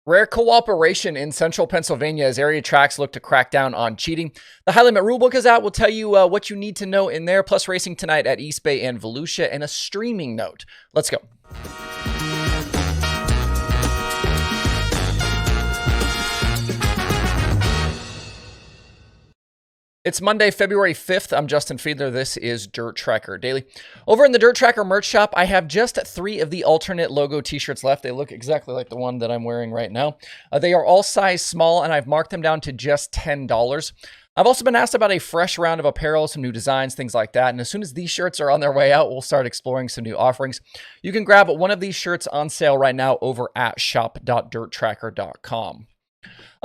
Rare cooperation in central Pennsylvania as area tracks look to crack down on cheating. The High Limit Rulebook is out. We'll tell you what you need to know in there, plus racing tonight at East Bay and Volusia, and a streaming note. Let's go. It's Monday, February 5th. I'm Justin Fiedler. This is Dirt Tracker Daily. Over in the Dirt Tracker merch shop, I have just 3 of the alternate logo t-shirts left. They look exactly like the one that I'm wearing right now. They are all size small, and I've marked them down to just $10. I've also been asked about a fresh round of apparel, some new designs, things like that. And as soon as these shirts are on their way out, we'll start exploring some new offerings. You can grab one of these shirts on sale right now over at shop.dirtracker.com.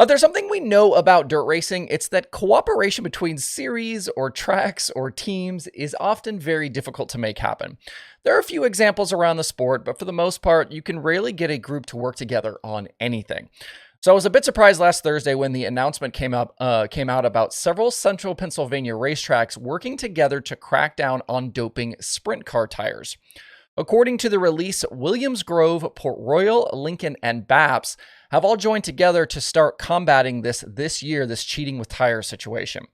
There's something we know about dirt racing. It's that cooperation between series or tracks or teams is often very difficult to make happen. There are a few examples around the sport, but for the most part, you can rarely get a group to work together on anything. So I was a bit surprised last Thursday when the announcement came out about several central Pennsylvania racetracks working together to crack down on doping sprint car tires. According to the release, Williams Grove, Port Royal, Lincoln, and BAPS have all joined together to start combating this cheating with tire situation.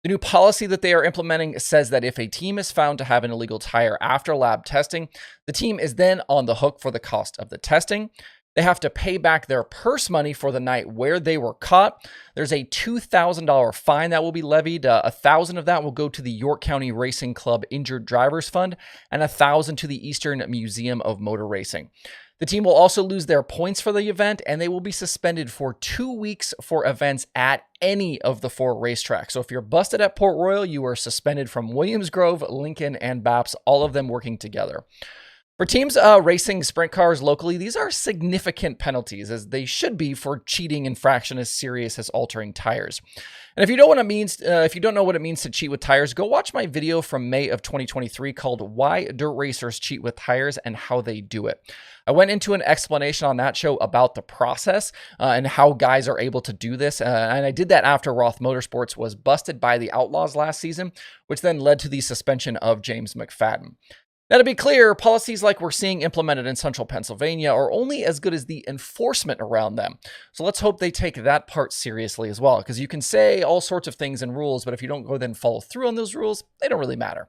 The new policy that they are implementing says that if a team is found to have an illegal tire after lab testing, the team is then on the hook for the cost of the testing. They have to pay back their purse money for the night where they were caught. There's a $2,000 fine that will be levied. $1,000 of that will go to the York County Racing Club Injured Drivers Fund and $1,000 to the Eastern Museum of Motor Racing. The team will also lose their points for the event, and they will be suspended for 2 weeks for events at any of the 4 racetracks. So if you're busted at Port Royal, you are suspended from Williams Grove, Lincoln, and BAPS, all of them working together. For teams racing sprint cars locally, these are significant penalties, as they should be for cheating infraction as serious as altering tires. And if you don't know what it means to cheat with tires, go watch my video from May of 2023 called "Why Dirt Racers Cheat with Tires and How They Do It." I went into an explanation on that show about the process and how guys are able to do this. And I did that after Roth Motorsports was busted by the Outlaws last season, which then led to the suspension of James McFadden. Now, to be clear, policies like we're seeing implemented in central Pennsylvania are only as good as the enforcement around them. So let's hope they take that part seriously as well, because you can say all sorts of things and rules, but if you don't go then follow through on those rules, they don't really matter.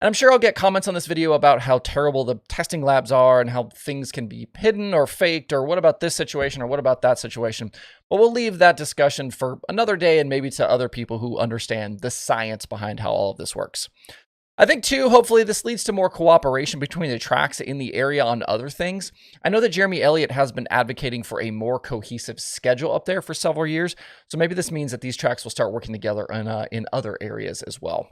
And I'm sure I'll get comments on this video about how terrible the testing labs are and how things can be hidden or faked, or what about this situation or what about that situation. But we'll leave that discussion for another day and maybe to other people who understand the science behind how all of this works. I think, too, hopefully this leads to more cooperation between the tracks in the area on other things. I know that Jeremy Elliott has been advocating for a more cohesive schedule up there for several years, so maybe this means that these tracks will start working together in other areas as well.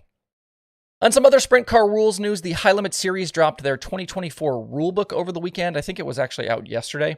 On some other sprint car rules news, the High Limit Series dropped their 2024 rulebook over the weekend. I think it was actually out yesterday.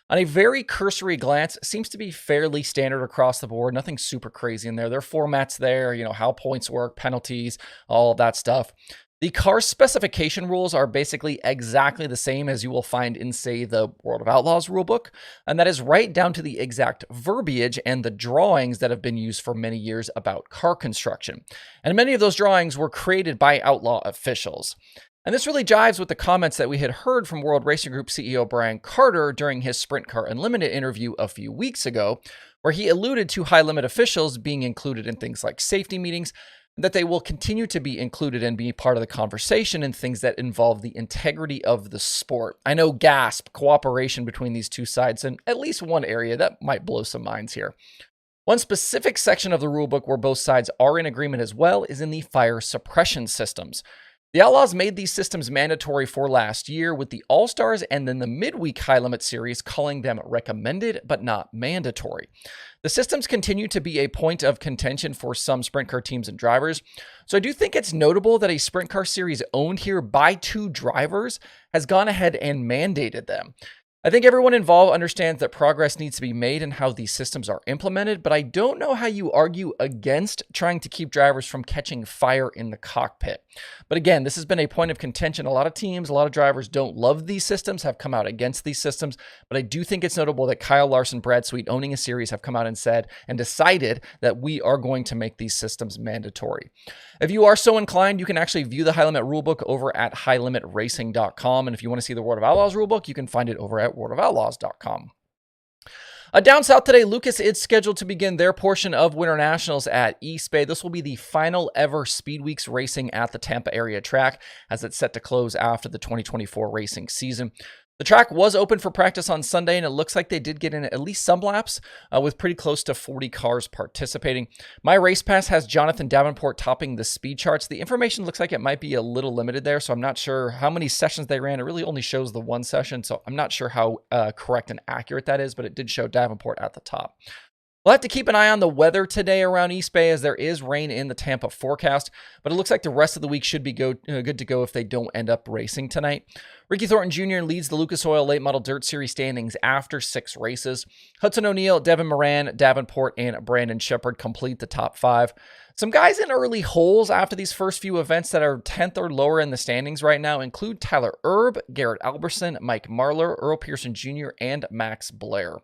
On a very cursory glance, it seems to be fairly standard across the board. Nothing super crazy in there. There are formats there, how points work, penalties, all of that stuff. The car specification rules are basically exactly the same as you will find in, say, the World of Outlaws rulebook, and that is right down to the exact verbiage and the drawings that have been used for many years about car construction. And many of those drawings were created by Outlaw officials. And this really jives with the comments that we had heard from World Racing Group CEO Brian Carter during his Sprint Car Unlimited interview a few weeks ago, where he alluded to high limit officials being included in things like safety meetings, and that they will continue to be included and be part of the conversation in things that involve the integrity of the sport. I know, gasp, cooperation between these two sides in at least one area that might blow some minds here. One specific section of the rulebook where both sides are in agreement as well is in the fire suppression systems. The Outlaws made these systems mandatory for last year, with the All-Stars and then the Midweek High Limit Series calling them recommended but not mandatory. The systems continue to be a point of contention for some sprint car teams and drivers, so I do think it's notable that a sprint car series owned here by 2 drivers has gone ahead and mandated them. I think everyone involved understands that progress needs to be made in how these systems are implemented, but I don't know how you argue against trying to keep drivers from catching fire in the cockpit. But again, this has been a point of contention. A lot of teams, a lot of drivers don't love these systems, have come out against these systems, but I do think it's notable that Kyle Larson, Brad Sweet, owning a series, have come out and said and decided that we are going to make these systems mandatory. If you are so inclined, you can actually view the High Limit Rulebook over at highlimitracing.com, and if you want to see the World of Outlaws Rulebook, you can find it over at worldofoutlaws.com. Down south today, Lucas is scheduled to begin their portion of Winter Nationals at East Bay. This will be the final ever Speed Weeks racing at the Tampa area track, as it's set to close after the 2024 racing season. The track was open for practice on Sunday, and it looks like they did get in at least some laps, with pretty close to 40 cars participating. My race pass has Jonathan Davenport topping the speed charts. The information looks like it might be a little limited there, so I'm not sure how many sessions they ran. It really only shows the one session, so I'm not sure how correct and accurate that is, but it did show Davenport at the top. We'll have to keep an eye on the weather today around East Bay, as there is rain in the Tampa forecast, but it looks like the rest of the week should be good to go if they don't end up racing tonight. Ricky Thornton Jr. leads the Lucas Oil Late Model Dirt Series standings after 6 races. Hudson O'Neal, Devin Moran, Davenport, and Brandon Shepard complete the top 5. Some guys in early holes after these first few events that are 10th or lower in the standings right now include Tyler Erb, Garrett Alberson, Mike Marlar, Earl Pearson Jr., and Max Blair.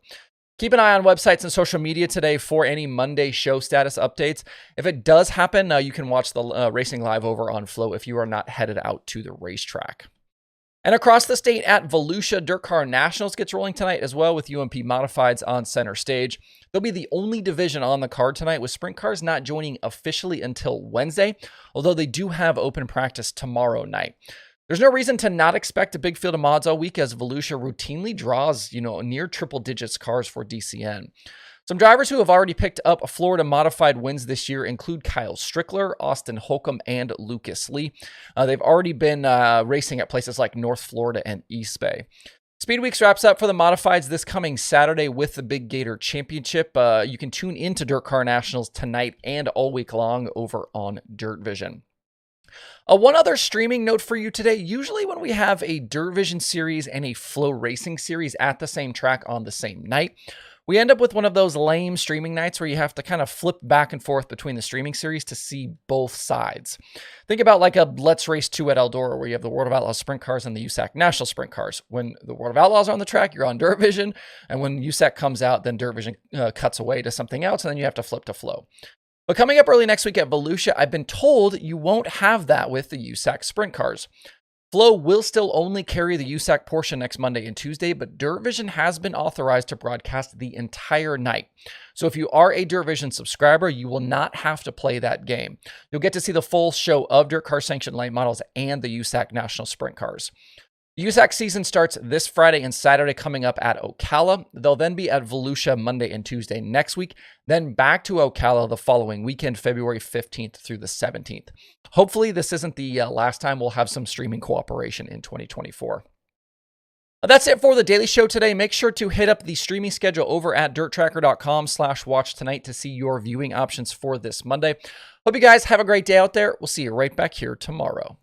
Keep an eye on websites and social media today for any Monday show status updates. If it does happen, you can watch the racing live over on Flow if you are not headed out to the racetrack. And across the state at Volusia, DIRTCar Nationals gets rolling tonight as well, with UMP Modifieds on center stage. They'll be the only division on the card tonight, with sprint cars not joining officially until Wednesday, although they do have open practice tomorrow night. There's no reason to not expect a big field of mods all week, as Volusia routinely draws, near triple digits cars for DCN. Some drivers who have already picked up Florida modified wins this year include Kyle Strickler, Austin Holcomb, and Lucas Lee. They've already been racing at places like North Florida and East Bay. Speed Weeks wraps up for the modifieds this coming Saturday with the Big Gator Championship. You can tune into DIRTCar Nationals tonight and all week long over on DIRTVision. One other streaming note for you today. Usually when we have a DIRTVision series and a FloRacing series at the same track on the same night, we end up with one of those lame streaming nights where you have to kind of flip back and forth between the streaming series to see both sides. Think about like a Let's Race 2 at Eldora, where you have the World of Outlaws sprint cars and the USAC National sprint cars. When the World of Outlaws are on the track, you're on DIRTVision, and when USAC comes out, then DIRTVision cuts away to something else, and then you have to flip to Flow. But coming up early next week at Volusia, I've been told you won't have that with the USAC sprint cars. Flow will still only carry the USAC portion next Monday and Tuesday, but DIRTVision has been authorized to broadcast the entire night. So if you are a DIRTVision subscriber, you will not have to play that game. You'll get to see the full show of DIRTCar sanctioned late models and the USAC National sprint cars. The USAC season starts this Friday and Saturday coming up at Ocala. They'll then be at Volusia Monday and Tuesday next week, then back to Ocala the following weekend, February 15th through the 17th. Hopefully this isn't the last time we'll have some streaming cooperation in 2024. That's it for the Daily Show today. Make sure to hit up the streaming schedule over at DIRTTracker.com/watch tonight to see your viewing options for this Monday. Hope you guys have a great day out there. We'll see you right back here tomorrow.